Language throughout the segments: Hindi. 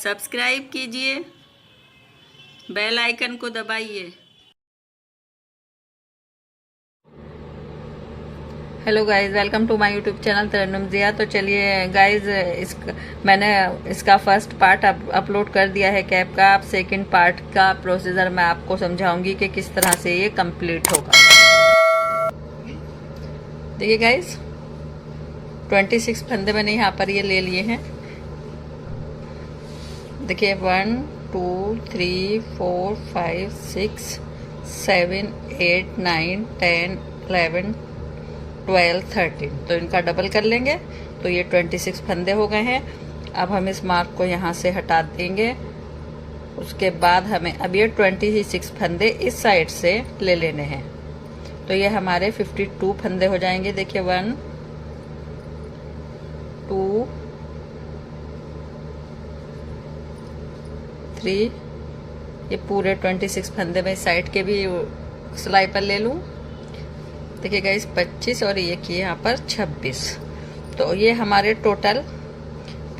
सब्सक्राइब कीजिए, बेल आइकन को दबाइए। Hello guys, welcome to my YouTube channel Tarannum Zia. तो चलिए गाइस, मैंने इसका फर्स्ट पार्ट अपलोड कर दिया है कैप का। अब सेकंड पार्ट का प्रोसीजर मैं आपको समझाऊंगी कि किस तरह से ये कंप्लीट होगा। देखिए गाइस, 26 फंदे मैंने यहाँ पर ये ले लिए हैं। देखिए 1 2 3 4 5 6 7 8 9 10 11 12 13। तो इनका डबल कर लेंगे तो ये 26 फंदे हो गए हैं। अब हम इस मार्क को यहाँ से हटा देंगे। उसके बाद हमें अब ये 26 फंदे इस साइड से ले लेने हैं। तो ये हमारे 52 फंदे हो जाएंगे। देखिए 1 2 3, ये पूरे 26 फंदे में साइड के भी सिलाई पर ले लूँ। देखिए गाइस 25 और ये किए यहाँ पर 26। तो ये हमारे टोटल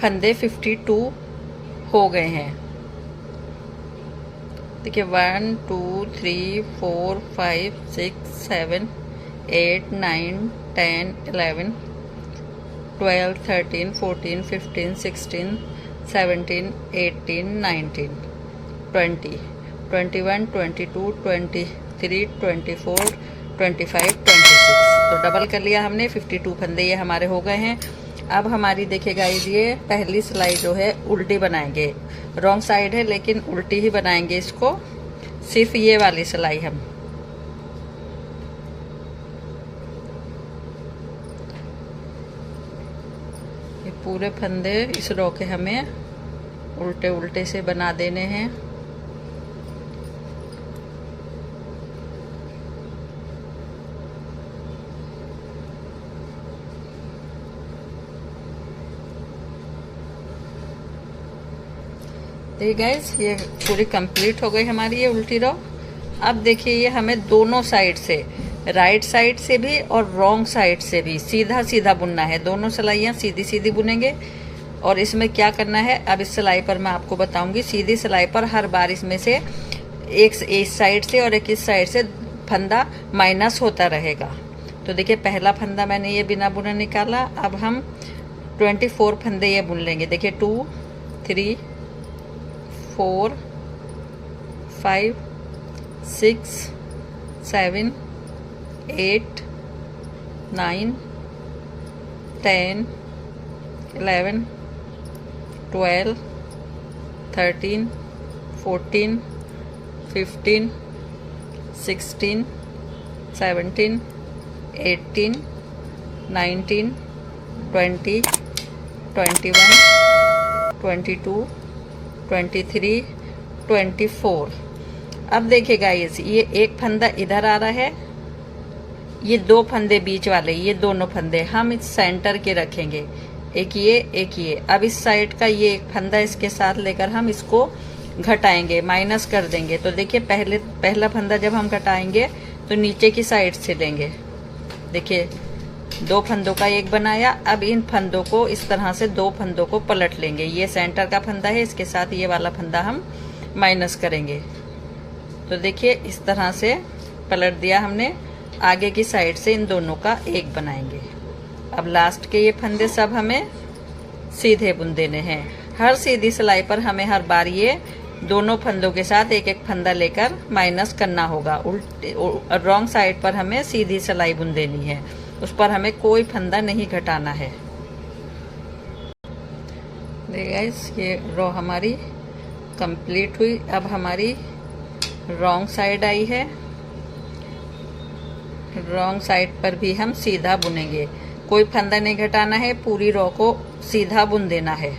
फंदे 52 हो गए हैं। देखिए 1 2 3 4 5 6 7 8 9 10 11 12 13 14 15 16 17 18 19 20 21 22 23 24 25 26। तो डबल कर लिया हमने। 52 फंदे ये हमारे हो गए हैं। अब हमारी देखिए गाइस, ये पहली सिलाई जो है उल्टी बनाएंगे। रॉन्ग साइड है लेकिन उल्टी ही बनाएंगे इसको, सिर्फ ये वाली सिलाई हम। ये पूरे फंदे इस रो के हमें उल्टे उल्टे से बना देने हैं। देखिए गाइस, ये पूरी कंप्लीट हो गई हमारी ये उल्टी रो। अब देखिए ये हमें दोनों साइड से, राइट साइड से भी और रॉन्ग साइड से भी सीधा सीधा बुनना है। दोनों सिलाइयाँ सीधी सीधी बुनेंगे। और इसमें क्या करना है, अब इस सिलाई पर मैं आपको बताऊंगी। सीधी सिलाई पर हर बार इसमें से एक इस साइड से और एक इस साइड से फंदा माइनस होता रहेगा। तो देखिए पहला फंदा मैंने ये बिना बुने निकाला। अब हम 24 फंदे ये बुन लेंगे। देखिए 2 3 4 5 6 7 8 9 10 11 12 13 14 15 16 17 18 19 20 21 22 23 24। अब देखिए गाइस, ये एक फंदा इधर आ रहा है, ये दो फंदे बीच वाले, ये दोनों फंदे हम इस सेंटर के रखेंगे। एक ये एक ये। अब इस साइड का ये एक फंदा इसके साथ लेकर हम इसको घटाएंगे, माइनस कर देंगे। तो देखिए पहला फंदा जब हम घटाएंगे तो नीचे की साइड से लेंगे। देखिए दो फंदों का एक बनाया। अब इन फंदों को इस तरह से दो फंदों को पलट लेंगे। ये सेंटर का फंदा है, इसके साथ ये वाला फंदा हम माइनस करेंगे। तो देखिए इस तरह से पलट दिया हमने। आगे की साइड से इन दोनों का एक बनाएंगे। अब लास्ट के ये फंदे सब हमें सीधे बुन देने हैं। हर सीधी सिलाई पर हमें हर बार ये दोनों फंदों के साथ एक एक फंदा लेकर माइनस करना होगा। उल्टे रॉन्ग साइड पर हमें सीधी सिलाई बुन देनी है, उस पर हमें कोई फंदा नहीं घटाना है। देखिए गाइस, ये रो हमारी कंप्लीट हुई। अब हमारी रॉन्ग साइड आई है। रॉन्ग साइड पर भी हम सीधा बुनेंगे, कोई फंदा नहीं घटाना है, पूरी रो को सीधा बुन देना है।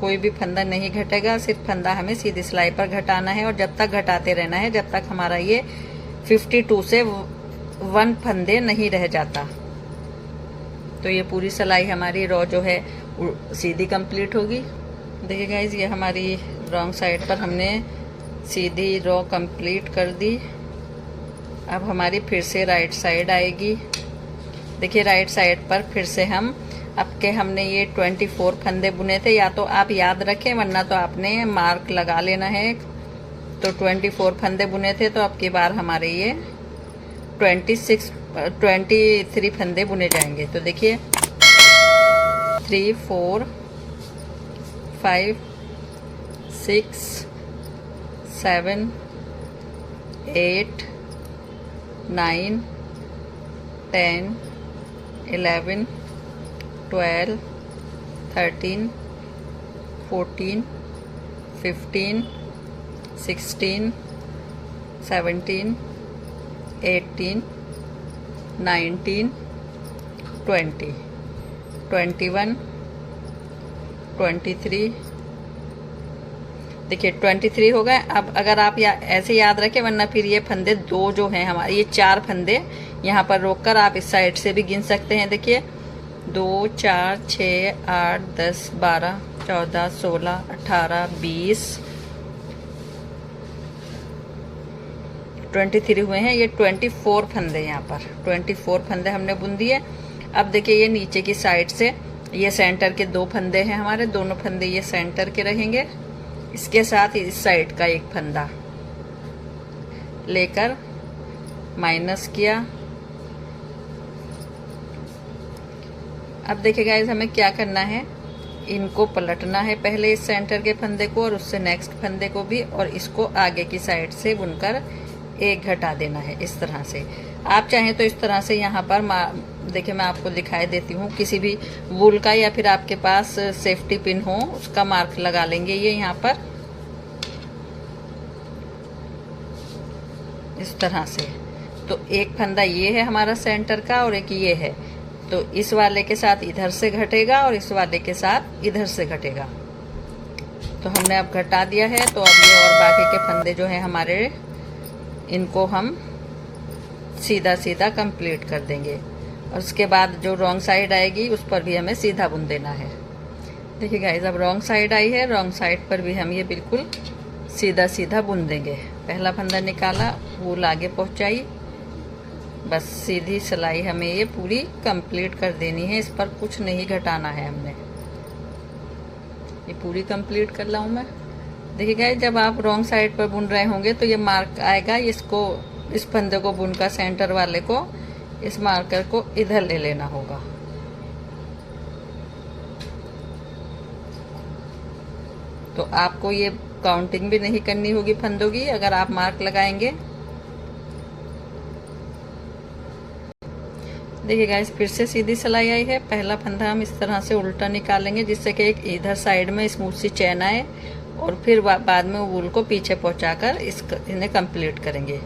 कोई भी फंदा नहीं घटेगा, सिर्फ फंदा हमें सीधी सिलाई पर घटाना है। और जब तक घटाते रहना है जब तक हमारा ये 52 से 1 फंदे नहीं रह जाता। तो ये पूरी सिलाई हमारी रो जो है सीधी कंप्लीट होगी। देखिए गाइस, ये हमारी रॉन्ग साइड पर हमने सीधी रो कंप्लीट कर दी। अब हमारी फिर से राइट साइड आएगी। देखिए राइट साइड पर फिर से हम अब के हमने ये 24 फंदे बुने थे, या तो आप याद रखें वरना तो आपने मार्क लगा लेना है। तो 24 फंदे बुने थे, तो अब की बार हमारे ये 23 फंदे बुने जाएंगे। तो देखिए 3 4 5 6 7 8 9 10 11 12 13 14 15 16 17 18 19 20 21 23। देखिए 23 हो गए। अब अगर आप ऐसे याद रखें, वरना फिर ये फंदे दो जो हैं हमारे, ये 4 फंदे यहाँ पर रोककर आप इस साइड से भी गिन सकते हैं। देखिए 2 4 6 8 10 12 14 16 18 20 23 हुए हैं। ये 24 फंदे, यहाँ पर 24 फंदे हमने बुन दिए। अब देखिए ये नीचे की साइड से ये सेंटर के 2 फंदे हैं हमारे, दोनों फंदे ये सेंटर के रहेंगे। इसके साथ इस साइड का एक फंदा लेकर माइनस किया। अब देखिए गाइस हमें क्या करना है, इनको पलटना है पहले इस सेंटर के फंदे को, और उससे नेक्स्ट फंदे को भी, और इसको आगे की साइड से बुनकर एक घटा देना है इस तरह से। आप चाहें तो इस तरह से यहाँ पर देखिए मैं आपको दिखाई देती हूँ, किसी भी वूल का या फिर आपके पास सेफ्टी पिन हो उसका मार्क लगा लेंगे ये यहाँ पर इस तरह से। तो एक फंदा ये है हमारा सेंटर का और एक ये है, तो इस वाले के साथ इधर से घटेगा और इस वाले के साथ इधर से घटेगा। तो हमने अब घटा दिया है। तो अब ये और बाकी के फंदे जो हैं हमारे, इनको हम सीधा सीधा कंप्लीट कर देंगे, और उसके बाद जो रॉन्ग साइड आएगी उस पर भी हमें सीधा बुन देना है। देखिए गाइस अब रॉन्ग साइड आई है, रॉन्ग साइड पर भी हम ये बिल्कुल सीधा सीधा बुन देंगे। पहला फंदा निकाला, वूल आगे पहुंचाई, बस सीधी सिलाई हमें ये पूरी कंप्लीट कर देनी है। इस पर कुछ नहीं घटाना है हमने, ये पूरी कंप्लीट कर लाऊं मैं। देखिए गाइस जब आप रॉन्ग साइड पर बुन रहे होंगे तो ये मार्क आएगा, इसको इस फंदे को बुनकर सेंटर वाले को इस मार्कर को इधर ले लेना होगा। तो आपको ये काउंटिंग भी नहीं करनी होगी फंदों की अगर आप मार्क लगाएंगे। देखिए गाइस फिर से सीधी सिलाई आई है। पहला फंदा हम इस तरह से उल्टा निकालेंगे जिससे कि एक इधर साइड में स्मूथ सी चैन आए, और फिर बाद में वूल को पीछे पहुंचाकर इन्हें कंप्लीट करेंगे।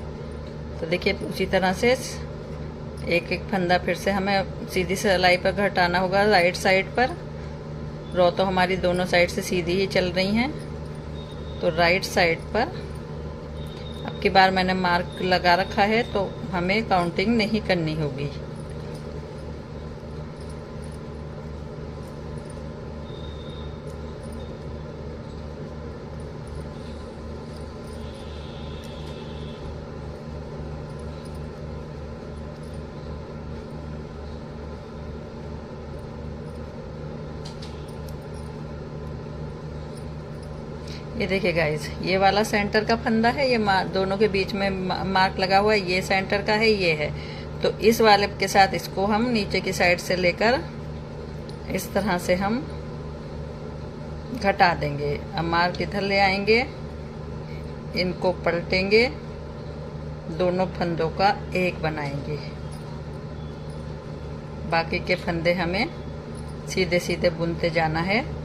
तो देखिए उसी तरह से एक एक फंदा फिर से हमें सीधी सिलाई पर घटाना होगा राइट साइड पर। रो तो हमारी दोनों साइड से सीधी ही चल रही हैं, तो राइट साइड पर अब की बार मैंने मार्क लगा रखा है तो हमें काउंटिंग नहीं करनी होगी। ये देखिए गाइस ये वाला सेंटर का फंदा है, ये दोनों के बीच में मार्क लगा हुआ है, ये सेंटर का है, ये है। तो इस वाले के साथ इसको हम नीचे की साइड से लेकर इस तरह से हम घटा देंगे। अब मार्क इधर ले आएंगे, इनको पलटेंगे, दोनों फंदों का एक बनाएंगे। बाकी के फंदे हमें सीधे सीधे बुनते जाना है,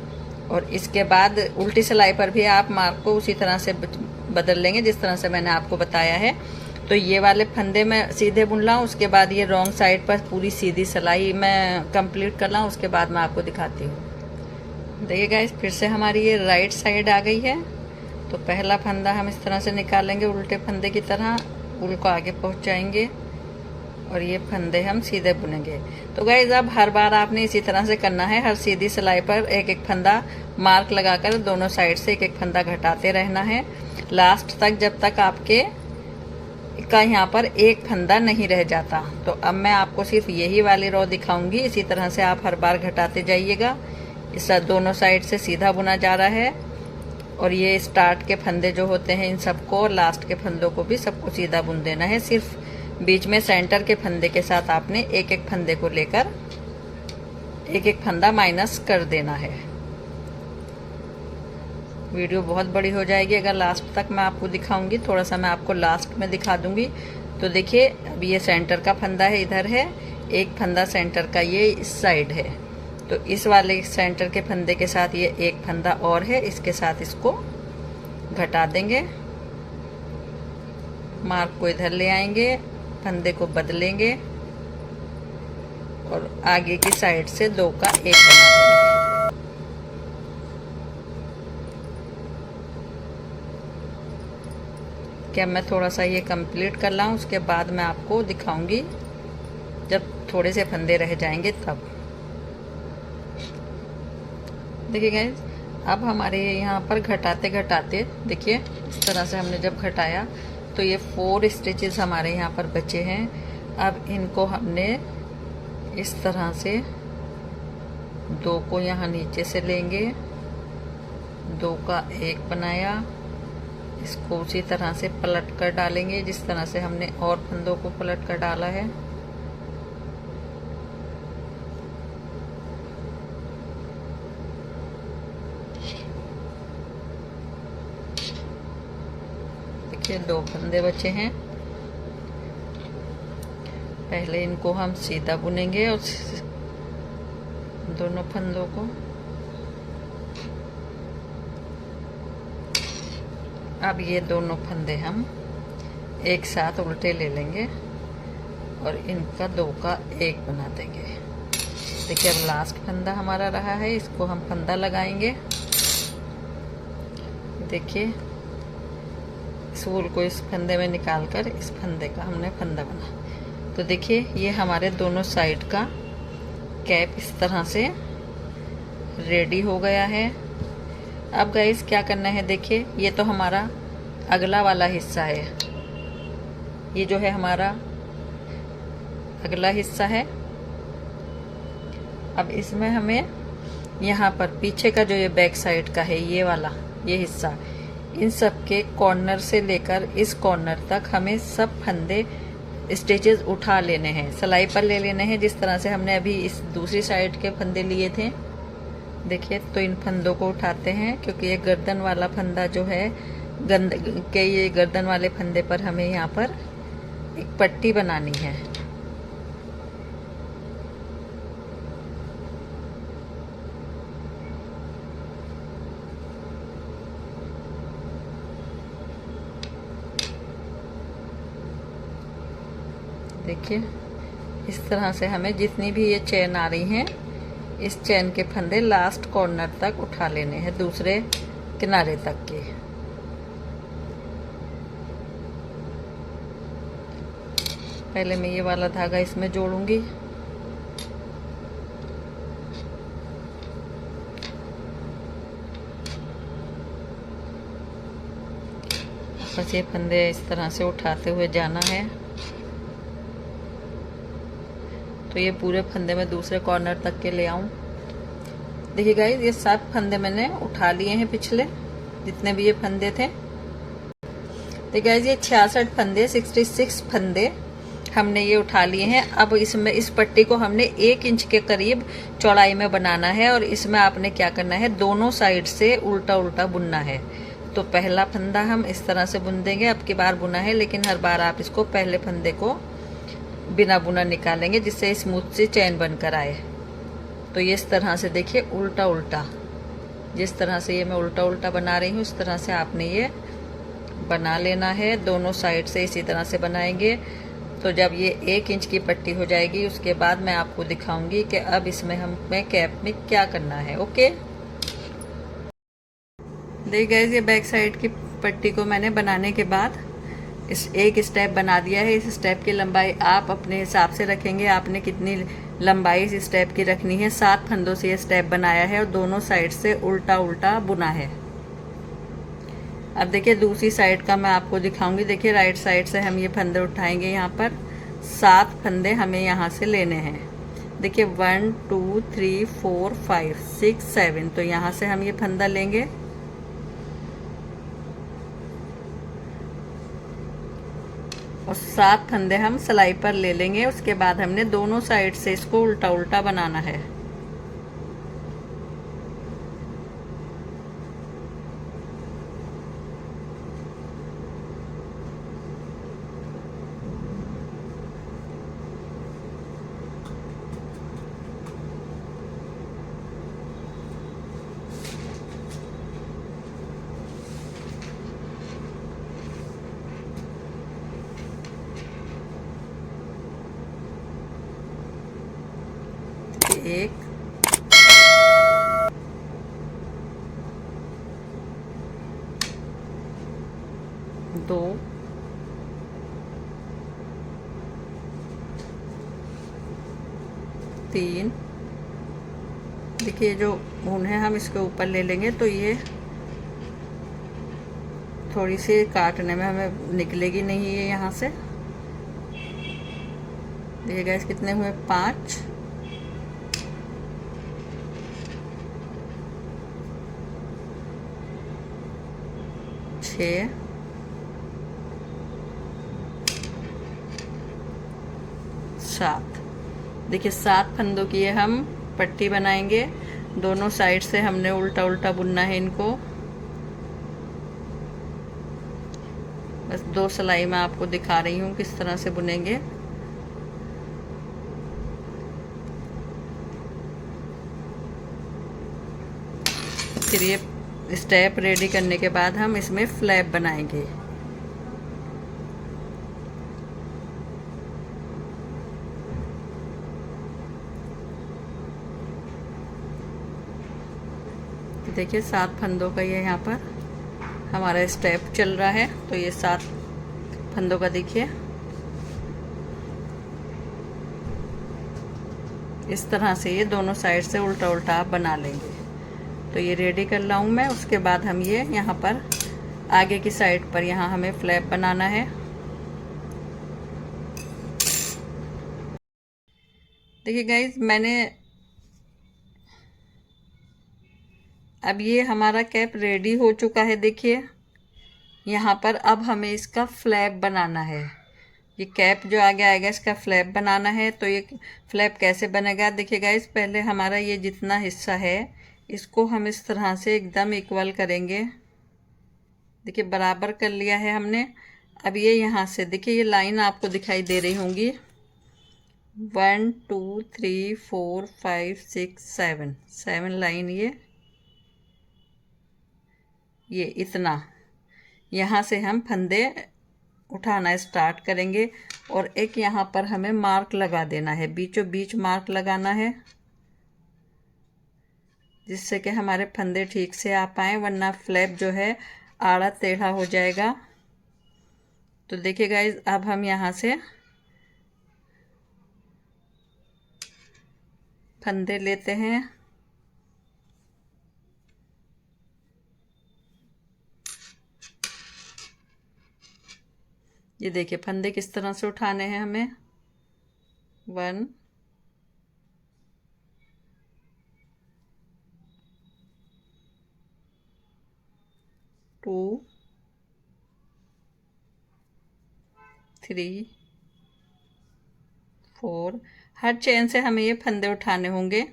और इसके बाद उल्टी सिलाई पर भी आप मार्क को उसी तरह से बदल लेंगे जिस तरह से मैंने आपको बताया है। तो ये वाले फंदे मैं सीधे बुन लाऊँ, उसके बाद ये रॉन्ग साइड पर पूरी सीधी सिलाई मैं कंप्लीट कर लाऊँ, उसके बाद मैं आपको दिखाती हूँ। देखिए गाइस फिर से हमारी ये राइट साइड आ गई है। तो पहला फंदा हम इस तरह से निकालेंगे उल्टे फंदे की तरह, उल को आगे पहुँचाएंगे और ये फंदे हम सीधे बुनेंगे। तो गाइस अब हर बार आपने इसी तरह से करना है, हर सीधी सिलाई पर एक एक फंदा मार्क लगाकर दोनों साइड से एक एक फंदा घटाते रहना है लास्ट तक, जब तक आपके का यहाँ पर एक फंदा नहीं रह जाता। तो अब मैं आपको सिर्फ यही वाली रो दिखाऊंगी। इसी तरह से आप हर बार घटाते जाइएगा। इस दोनों साइड से सीधा बुना जा रहा है और ये स्टार्ट के फंदे जो होते हैं इन सबको और लास्ट के फंदों को भी सबको सीधा बुन देना है। सिर्फ बीच में सेंटर के फंदे के साथ आपने एक एक फंदे को लेकर एक एक फंदा माइनस कर देना है। वीडियो बहुत बड़ी हो जाएगी अगर लास्ट तक मैं आपको दिखाऊंगी। थोड़ा सा मैं आपको लास्ट में दिखा दूंगी। तो देखिए अब ये सेंटर का फंदा है, इधर है एक फंदा सेंटर का, ये इस साइड है। तो इस वाले सेंटर के फंदे के साथ ये एक फंदा और है, इसके साथ इसको घटा देंगे। मार्क को इधर ले आएंगे, फंदे को बदलेंगे और आगे की साइड से 2 का 1 बना देंगे। क्या मैं थोड़ा सा ये कंप्लीट कर लाऊं, उसके बाद मैं आपको दिखाऊंगी जब थोड़े से फंदे रह जाएंगे तब। देखिए गाइस, अब हमारे यहाँ पर घटाते घटाते देखिए इस तरह से हमने जब घटाया तो ये 4 स्टिचेस हमारे यहाँ पर बचे हैं। अब इनको हमने इस तरह से 2 को यहाँ नीचे से लेंगे, 2 का 1 बनाया, इसको उसी तरह से पलट कर डालेंगे जिस तरह से हमने और फंदों को पलट कर डाला है। देखिए 2 फंदे बचे हैं। पहले इनको हम सीधा बुनेंगे और दोनों फंदों को। अब ये दोनों फंदे हम एक साथ उल्टे ले लेंगे और इनका 2 का 1 बना देंगे। देखिए अब लास्ट फंदा हमारा रहा है, इसको हम फंदा लगाएंगे। देखिए इस वूल को इस फंदे में निकालकर इस फंदे का हमने फंदा बना। तो देखिए ये हमारे दोनों साइड का कैप इस तरह से रेडी हो गया है। अब गाइस क्या करना है, देखिए ये तो हमारा अगला वाला हिस्सा है, ये जो है हमारा अगला हिस्सा है। अब इसमें हमें यहाँ पर पीछे का जो ये बैक साइड का है ये वाला ये हिस्सा, इन सब के कॉर्नर से लेकर इस कॉर्नर तक हमें सब फंदे स्टिचेस उठा लेने हैं, सिलाई पर ले लेने हैं जिस तरह से हमने अभी इस दूसरी साइड के फंदे लिए थे। देखिए तो इन फंदों को उठाते हैं क्योंकि ये गर्दन वाला फंदा जो है ये गर्दन वाले फंदे पर हमें यहाँ पर एक पट्टी बनानी है। देखिए इस तरह से हमें जितनी भी ये चेन आ रही हैं इस चेन के फंदे लास्ट कॉर्नर तक उठा लेने हैं, दूसरे किनारे तक के। पहले मैं ये वाला धागा इसमें जोड़ूंगी। बस ये फंदे इस तरह से उठाते हुए जाना है। तो ये पूरे फंदे में दूसरे कॉर्नर तक के ले आऊं। देखिए गाइस ये सब फंदे मैंने उठा लिए हैं, पिछले जितने भी ये फंदे थे। तो गाइस ये 66 फंदे 66 फंदे हमने ये उठा लिए हैं। अब इसमें इस पट्टी को हमने 1 इंच के करीब चौड़ाई में बनाना है और इसमें आपने क्या करना है, दोनों साइड से उल्टा उल्टा बुनना है। तो पहला फंदा हम इस तरह से बुन देंगे, अब की बार बुना है लेकिन हर बार आप इसको पहले फंदे को बिना बुना निकालेंगे जिससे स्मूथ सी चैन बनकर आए। तो ये इस तरह से देखिए उल्टा उल्टा, जिस तरह से ये मैं उल्टा उल्टा बना रही हूँ उस तरह से आपने ये बना लेना है। दोनों साइड से इसी तरह से बनाएंगे। तो जब ये 1 इंच की पट्टी हो जाएगी उसके बाद मैं आपको दिखाऊंगी कि अब इसमें हमें कैप में क्या करना है। ओके देखिए गाइस ये बैक साइड की पट्टी को मैंने बनाने के बाद इस एक स्टेप बना दिया है। इस स्टेप की लंबाई आप अपने हिसाब से रखेंगे, आपने कितनी लंबाई इस स्टेप की रखनी है। 7 फंदों से ये स्टेप बनाया है और दोनों साइड से उल्टा उल्टा बुना है। अब देखिए दूसरी साइड का मैं आपको दिखाऊंगी। देखिए राइट साइड से हम ये फंदे उठाएंगे। यहाँ पर 7 फंदे हमें यहाँ से लेने हैं। देखिए 1 2 3 4 5 6 7, तो यहाँ से हम ये फंदा लेंगे और 7 फंदे हम सिलाई पर ले लेंगे। उसके बाद हमने दोनों साइड से इसको उल्टा उल्टा बनाना है। एक, दो, तीन। देखिए जो ऊन है हम इसके ऊपर ले लेंगे तो ये थोड़ी सी काटने में हमें निकलेगी नहीं है यहाँ से। देखिए गाइस कितने हुए, 5, 6, 7। देखिए 7 फंदों की ये हम पट्टी बनाएंगे। दोनों साइड से हमने उल्टा उल्टा बुनना है इनको। बस 2 सिलाई मैं आपको दिखा रही हूँ किस तरह से बुनेंगे। फिर ये स्टेप रेडी करने के बाद हम इसमें फ्लैप बनाएंगे। देखिए 7 फंदों का ये यहाँ पर हमारा स्टेप चल रहा है। तो ये 7 फंदों का देखिए इस तरह से ये दोनों साइड से उल्टा उल्टा आप बना लेंगे। तो ये रेडी कर लाऊं मैं। उसके बाद हम ये यहाँ पर आगे की साइड पर यहाँ हमें फ्लैप बनाना है। देखिए गाइज मैंने अब ये हमारा कैप रेडी हो चुका है। देखिए यहाँ पर अब हमें इसका फ्लैप बनाना है। ये कैप जो आगे आएगा इसका फ्लैप बनाना है। तो ये फ्लैप कैसे बनेगा, देखिए गाइस पहले हमारा ये जितना हिस्सा है इसको हम इस तरह से एकदम इक्वल करेंगे। देखिए बराबर कर लिया है हमने। अब ये यहाँ से देखिए ये लाइन आपको दिखाई दे रही होंगी, 1 2 3 4 5 6 7, 7 लाइन ये इतना यहाँ से हम फंदे उठाना स्टार्ट करेंगे। और एक यहाँ पर हमें मार्क लगा देना है, बीचों बीच मार्क लगाना है जिससे कि हमारे फंदे ठीक से आ पाए, वरना फ्लैप जो है आड़ा टेढ़ा हो जाएगा। तो देखिए गाइस अब हम यहाँ से फंदे लेते हैं। ये देखिए फंदे किस तरह से उठाने हैं हमें, 1 2 3 4। हर चेन से हमें ये फंदे उठाने होंगे।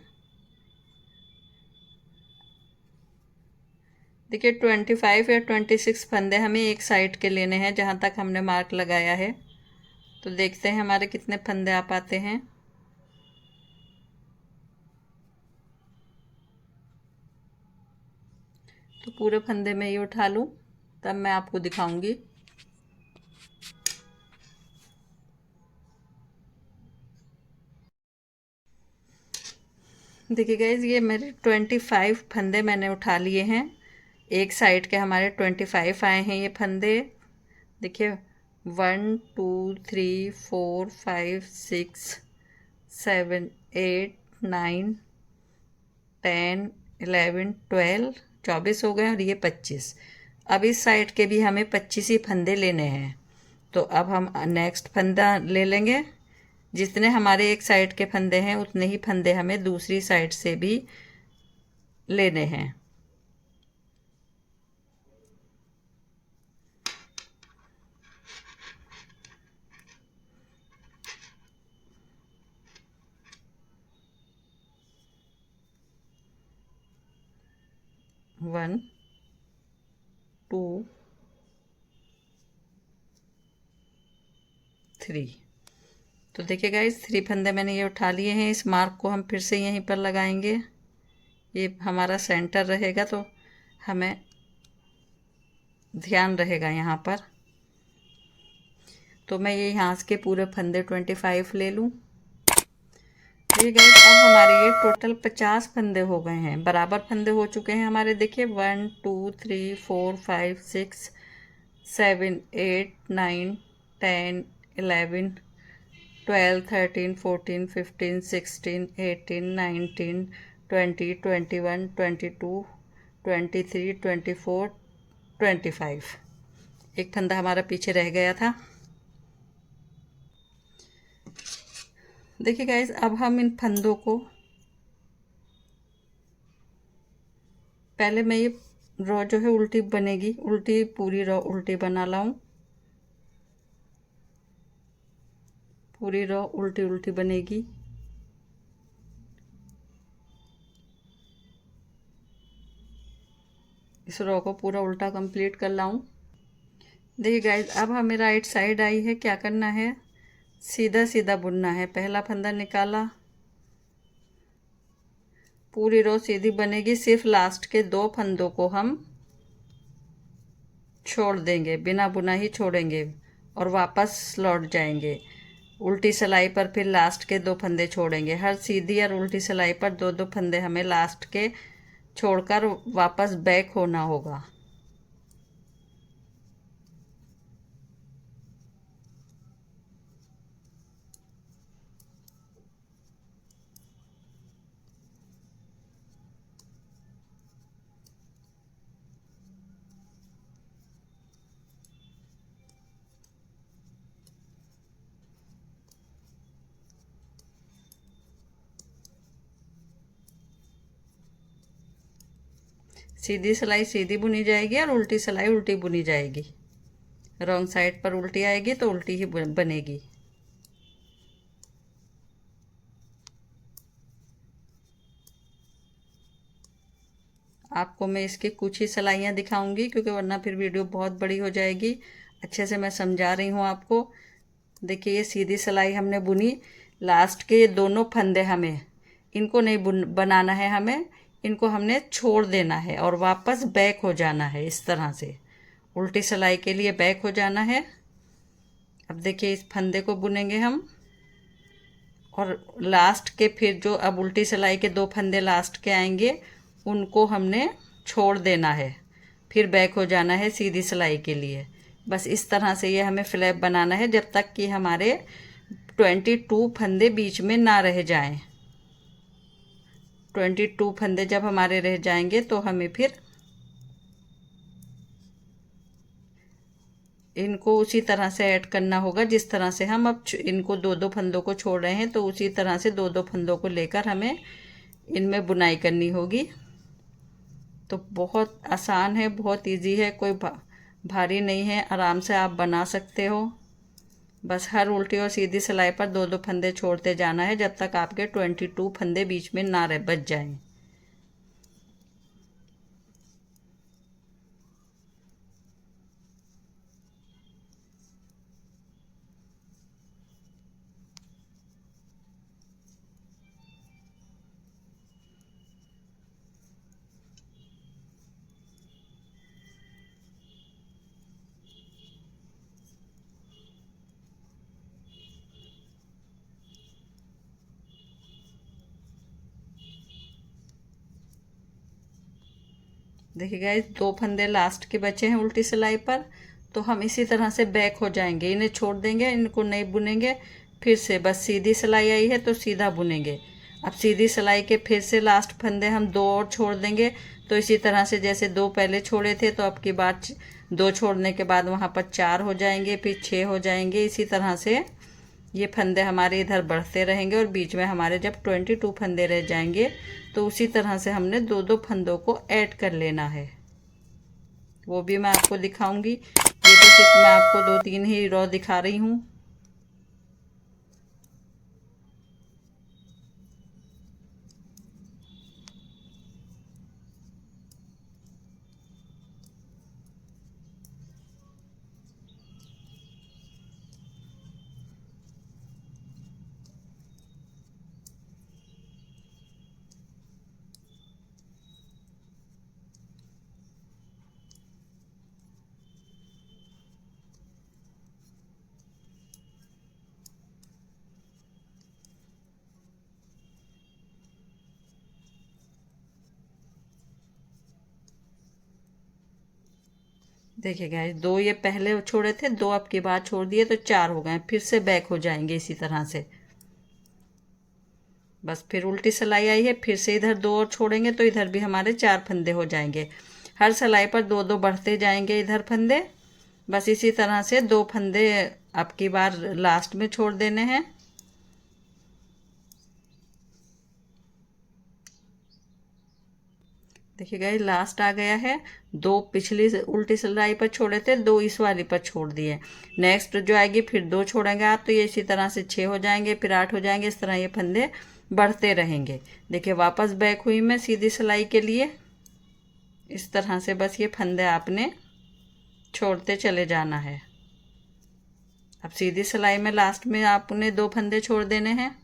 देखिए 25 या 26 फंदे हमें एक साइड के लेने हैं जहाँ तक हमने मार्क लगाया है। तो देखते हैं हमारे कितने फंदे आ पाते हैं। तो पूरे फंदे में ये उठा लूँ तब मैं आपको दिखाऊंगी। देखिए गाइज ये मेरे 25 फंदे मैंने उठा लिए हैं। एक साइड के हमारे 25 आए हैं ये फंदे। देखिए 1 2 3 4 5 6 7 8 9 10 11 12 24 हो गए और ये 25। अब इस साइड के भी हमें 25 ही फंदे लेने हैं। तो अब हम नेक्स्ट फंदा ले लेंगे। जितने हमारे एक साइड के फंदे हैं उतने ही फंदे हमें दूसरी साइड से भी लेने हैं। One, two, three. तो देखिए गाइस, 3 फंदे मैंने ये उठा लिए हैं। इस मार्क को हम फिर से यहीं पर लगाएंगे। ये हमारा सेंटर रहेगा तो हमें ध्यान रहेगा यहाँ पर। तो मैं ये यहाँ के पूरे फंदे 25 ले लूँ। ये गाइस, अब हमारे ये टोटल 50 फंदे हो गए हैं। बराबर फंदे हो चुके हैं हमारे। देखिए 1 2 3 4 5 6 7 8 9 10 11 12 13 14 15 16 18 19 20 21 22 23 24 25। एक फंदा हमारा पीछे रह गया था। देखिए गाइस, अब हम इन फंदों को, पहले मैं ये रॉ जो है उल्टी बनेगी, उल्टी पूरी रॉ उल्टी बना लाऊं। पूरी रॉ उल्टी उल्टी बनेगी। इस रॉ को पूरा उल्टा कंप्लीट कर लाऊं। देखिए गाइस, अब हमें राइट साइड आई है। क्या करना है, सीधा सीधा बुनना है। पहला फंदा निकाला, पूरी रो सीधी बनेगी। सिर्फ लास्ट के 2 फंदों को हम छोड़ देंगे, बिना बुना ही छोड़ेंगे और वापस लौट जाएंगे। उल्टी सिलाई पर फिर लास्ट के 2 फंदे छोड़ेंगे। हर सीधी और उल्टी सिलाई पर 2-2 फंदे हमें लास्ट के छोड़कर वापस बैक होना होगा। सीधी सिलाई सीधी बुनी जाएगी और उल्टी सिलाई उल्टी बुनी जाएगी। रॉन्ग साइड पर उल्टी आएगी तो उल्टी ही बनेगी। आपको मैं इसकी कुछ ही सिलाइयाँ दिखाऊंगी, क्योंकि वरना फिर वीडियो बहुत बड़ी हो जाएगी। अच्छे से मैं समझा रही हूँ आपको। देखिए, ये सीधी सिलाई हमने बुनी। लास्ट के ये दोनों फंदे हमें इनको नहीं बनाना है, हमें इनको हमने छोड़ देना है और वापस बैक हो जाना है। इस तरह से उल्टी सिलाई के लिए बैक हो जाना है। अब देखिए, इस फंदे को बुनेंगे हम और लास्ट के फिर जो अब उल्टी सिलाई के 2 फंदे लास्ट के आएंगे उनको हमने छोड़ देना है, फिर बैक हो जाना है सीधी सिलाई के लिए। बस इस तरह से ये हमें फ्लैप बनाना है जब तक कि हमारे 22 फंदे बीच में ना रह जाएं। 22 फंदे जब हमारे रह जाएंगे तो हमें फिर इनको उसी तरह से ऐड करना होगा जिस तरह से हम अब इनको 2-2 फंदों को छोड़ रहे हैं। तो उसी तरह से 2-2 फंदों को लेकर हमें इनमें बुनाई करनी होगी। तो बहुत आसान है, बहुत इजी है, कोई भारी नहीं है। आराम से आप बना सकते हो। बस हर उल्टी और सीधी सिलाई पर 2-2 फंदे छोड़ते जाना है जब तक आपके 22 फंदे बीच में ना बच जाएं। देखिए गाइस, 2 फंदे लास्ट के बचे हैं उल्टी सिलाई पर। तो हम इसी तरह से बैक हो जाएंगे, इन्हें छोड़ देंगे, इनको नहीं बुनेंगे। फिर से बस सीधी सिलाई आई है तो सीधा बुनेंगे। अब सीधी सिलाई के फिर से लास्ट फंदे हम 2 और छोड़ देंगे। तो इसी तरह से जैसे 2 पहले छोड़े थे, तो अब की बार 2 छोड़ने के बाद वहाँ पर 4 हो जाएंगे, फिर 6 हो जाएंगे। इसी तरह से ये फंदे हमारे इधर बढ़ते रहेंगे और बीच में हमारे जब 22 फंदे रह जाएंगे तो उसी तरह से हमने 2-2 फंदों को ऐड कर लेना है। वो भी मैं आपको दिखाऊंगी। ये तो सिर्फ मैं आपको 2-3 ही रो दिखा रही हूँ। देखिए गाइस, 2 ये पहले छोड़े थे, 2 अब की बार छोड़ दिए तो 4 हो गए। फिर से बैक हो जाएंगे इसी तरह से। बस फिर उल्टी सिलाई आई है, फिर से इधर 2 और छोड़ेंगे तो इधर भी हमारे 4 फंदे हो जाएंगे। हर सिलाई पर 2-2 बढ़ते जाएंगे इधर फंदे। बस इसी तरह से 2 फंदे अब की बार लास्ट में छोड़ देने हैं। देखिए गाइस, लास्ट आ गया है। 2 पिछली उल्टी सिलाई पर छोड़े थे, 2 इस वाली पर छोड़ दिए। नेक्स्ट जो आएगी फिर 2 छोड़ेंगे आप, तो ये इसी तरह से 6 हो जाएंगे, फिर 8 हो जाएंगे। इस तरह ये फंदे बढ़ते रहेंगे। देखिए वापस बैक हुई मैं सीधी सिलाई के लिए। इस तरह से बस ये फंदे आपने छोड़ते चले जाना है। अब सीधी सिलाई में लास्ट में आपने 2 फंदे छोड़ देने हैं।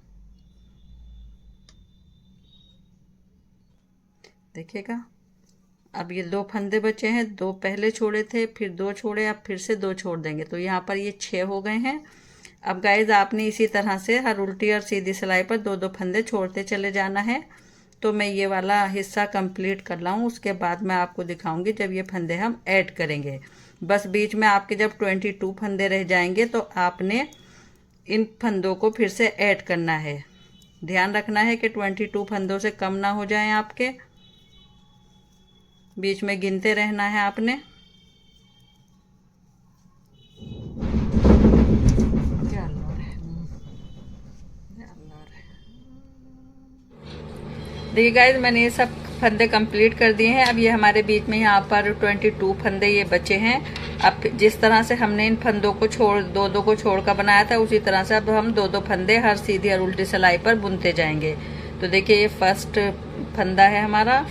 देखिएगा, अब ये 2 फंदे बचे हैं। 2 पहले छोड़े थे, फिर 2 छोड़े, अब फिर से 2 छोड़ देंगे तो यहाँ पर ये 6 हो गए हैं। अब गाइज आपने इसी तरह से हर उल्टी और सीधी सिलाई पर 2-2 फंदे छोड़ते चले जाना है। तो मैं ये वाला हिस्सा कंप्लीट कर लाऊं, उसके बाद मैं आपको दिखाऊंगी जब ये फंदे हम ऐड करेंगे। बस बीच में आपके जब 22 फंदे रह जाएंगे तो आपने इन फंदों को फिर से ऐड करना है। ध्यान रखना है कि 22 फंदों से कम ना हो जाएं आपके। बीच में गिनते रहना है आपने। देखिए गाइस, मैंने ये सब फंदे कंप्लीट कर दिए हैं। अब ये हमारे बीच में यहाँ पर 22 फंदे ये बचे हैं। अब जिस तरह से हमने इन फंदों को छोड़ 2-2 को छोड़ कर बनाया था, उसी तरह से अब हम 2-2 फंदे हर सीधी और उल्टी सिलाई पर बुनते जाएंगे। तो देखिए ये फर्स्ट फंदा है हमारा,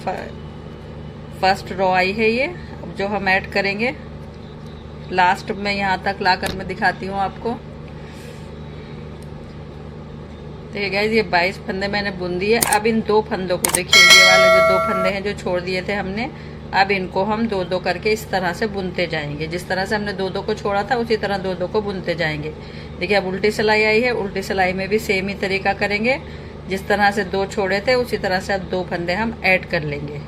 फर्स्ट रो आई है ये। अब जो हम ऐड करेंगे लास्ट में, यहाँ तक लाकर मैं दिखाती हूँ आपको। देखिए गाइस, ये 22 फंदे मैंने बुन दिए। अब इन 2 फंदों को देखिए, ये वाले जो 2 फंदे हैं जो छोड़ दिए थे हमने, अब इनको हम 2-2 करके इस तरह से बुनते जाएंगे। जिस तरह से हमने 2-2 को छोड़ा था उसी तरह 2-2 को बुनते जाएंगे। देखिए अब उल्टी सिलाई आई है, उल्टी सिलाई में भी सेम ही तरीका करेंगे। जिस तरह से 2 छोड़े थे उसी तरह से अब 2 फंदे हम ऐड कर लेंगे।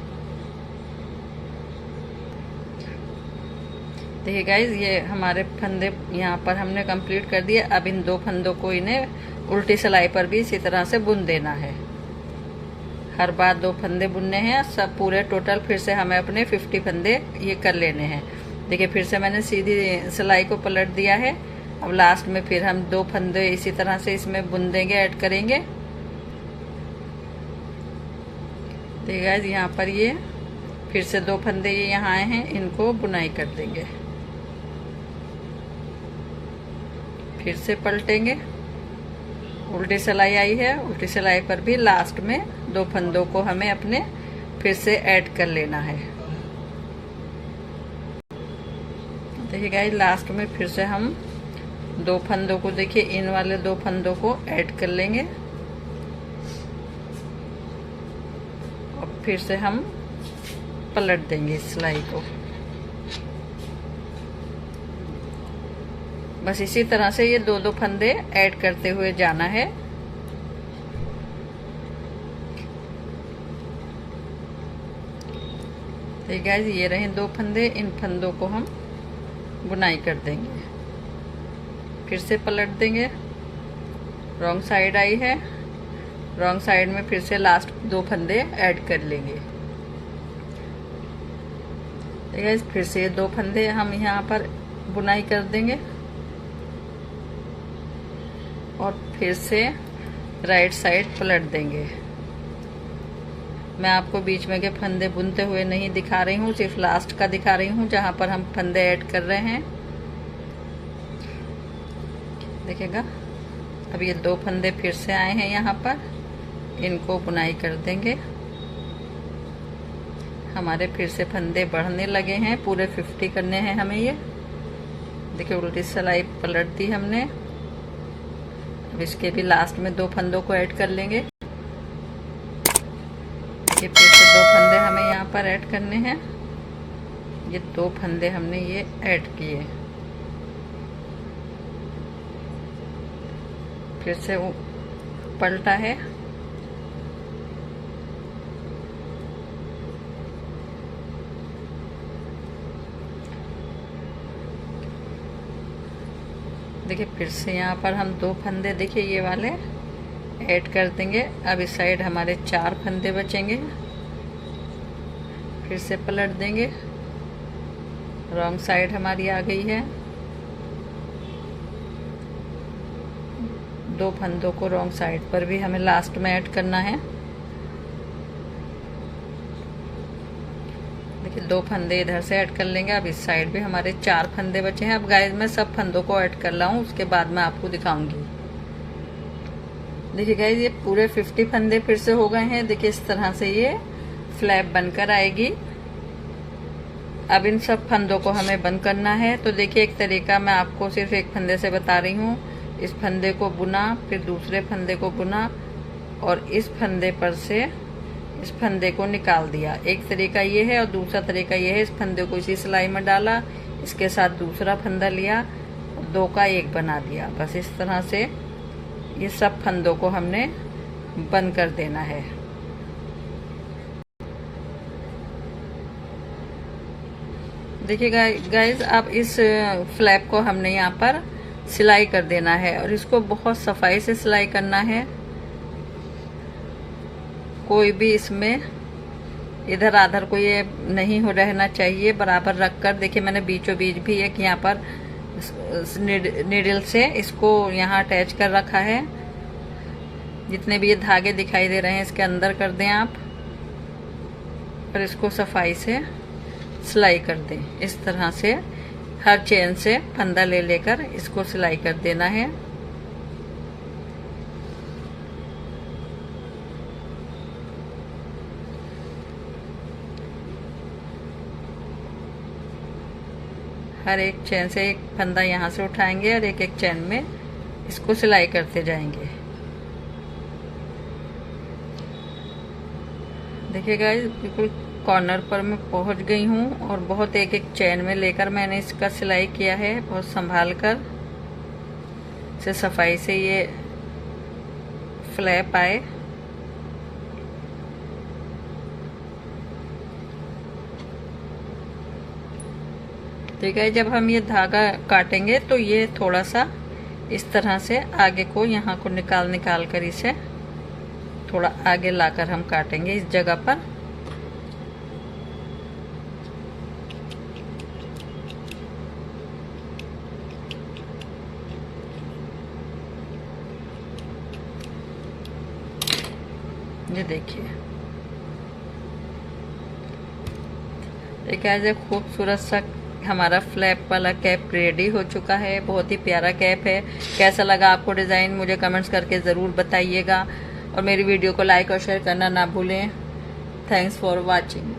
देखिए गाइज, ये हमारे फंदे यहाँ पर हमने कंप्लीट कर दिए। अब इन 2 फंदों को इन्हें उल्टी सिलाई पर भी इसी तरह से बुन देना है। हर बार 2 फंदे बुनने हैं। सब पूरे टोटल फिर से हमें अपने 50 फंदे ये कर लेने हैं। देखिए फिर से मैंने सीधी सिलाई को पलट दिया है। अब लास्ट में फिर हम 2 फंदे इसी तरह से इसमें बुन देंगे, ऐड करेंगे। देखिए गाइज, यहाँ पर ये फिर से 2 फंदे ये यहाँ आए हैं, इनको बुनाई कर देंगे। फिर से पलटेंगे, उल्टी सिलाई आई है, उल्टी सिलाई पर भी लास्ट में 2 फंदों को हमें अपने फिर से ऐड कर लेना है। देखिए गाइस, लास्ट में फिर से हम 2 फंदों को, देखिए इन वाले 2 फंदों को ऐड कर लेंगे और फिर से हम पलट देंगे इस सिलाई को। बस इसी तरह से ये 2-2 फंदे ऐड करते हुए जाना है। ठीक है, ये रहे 2 फंदे। इन फंदों को हम बुनाई कर देंगे, फिर से पलट देंगे। रॉन्ग साइड आई है, रॉन्ग साइड में फिर से लास्ट 2 फंदे ऐड कर लेंगे। ठीक है, फिर से 2 फंदे हम यहाँ पर बुनाई कर देंगे और फिर से राइट साइड पलट देंगे। मैं आपको बीच में के फंदे बुनते हुए नहीं दिखा रही हूँ, सिर्फ लास्ट का दिखा रही हूँ जहाँ पर हम फंदे ऐड कर रहे हैं। देखिएगा, अब ये 2 फंदे फिर से आए हैं यहाँ पर, इनको बुनाई कर देंगे। हमारे फिर से फंदे बढ़ने लगे हैं, पूरे 50 करने हैं हमें ये। देखिए, उल्टी सिलाई पलट दी हमने। अब इसके भी लास्ट में 2 फंदों को ऐड कर लेंगे। ये फिर से 2 फंदे हमें यहाँ पर ऐड करने हैं। ये 2 फंदे हमने ये ऐड किए, फिर से वो पलटा है। देखिए, फिर से यहाँ पर हम 2 फंदे, देखिए ये वाले ऐड कर देंगे। अब इस साइड हमारे 4 फंदे बचेंगे, फिर से पलट देंगे। रॉन्ग साइड हमारी आ गई है। 2 फंदों को रॉन्ग साइड पर भी हमें लास्ट में ऐड करना है। देखिए, 2 फंदे इधर से ऐड कर लेंगे। अब इस साइड भी हमारे 4 फंदे बचे हैं। अब गाइस मैं सब फंदों को ऐड कर रहा हूँ, उसके बाद मैं आपको दिखाऊंगी। देखिए गाइस, ये पूरे 50 फंदे फिर से हो गए हैं। देखिए, इस तरह से ये फ्लैप बनकर आएगी। अब इन सब फंदों को हमें बंद करना है। तो देखिए, एक तरीका मैं आपको सिर्फ एक फंदे से बता रही हूँ। इस फंदे को बुना, फिर दूसरे फंदे को बुना और इस फंदे पर से इस फंदे को निकाल दिया। एक तरीका ये है और दूसरा तरीका ये है, इस फंदे को इसी सिलाई में डाला, इसके साथ दूसरा फंदा लिया, 2 का 1 बना दिया। बस इस तरह से ये सब फंदों को हमने बंद कर देना है। देखिए गाइज, अब इस फ्लैप को हमने यहाँ पर सिलाई कर देना है और इसको बहुत सफाई से सिलाई करना है। कोई भी इसमें इधर आधर को ये नहीं हो रहना चाहिए, बराबर रखकर। देखिए, मैंने बीचों बीच भी एक यहाँ पर नीडल से इसको यहाँ अटैच कर रखा है। जितने भी ये धागे दिखाई दे रहे हैं इसके अंदर कर दें आप और इसको सफाई से सिलाई कर दें। इस तरह से हर चेन से फंदा ले लेकर इसको सिलाई कर देना है। हर एक चेन से एक फंदा यहाँ से उठाएंगे और एक एक चेन में इसको सिलाई करते जाएंगे। देखिए गाइस, बिल्कुल कॉर्नर पर मैं पहुंच गई हूँ और बहुत एक एक चेन में लेकर मैंने इसका सिलाई किया है, बहुत संभाल कर से सफाई से ये फ्लैप आए। ठीक है, जब हम ये धागा काटेंगे तो ये थोड़ा सा इस तरह से आगे को यहाँ को निकाल कर इसे थोड़ा आगे लाकर हम काटेंगे इस जगह पर। ये देखिए, एक ऐसे खूबसूरत सा हमारा फ्लैप वाला कैप रेडी हो चुका है। बहुत ही प्यारा कैप है। कैसा लगा आपको डिज़ाइन, मुझे कमेंट्स करके ज़रूर बताइएगा और मेरी वीडियो को लाइक और शेयर करना ना भूलें। Thanks for watching.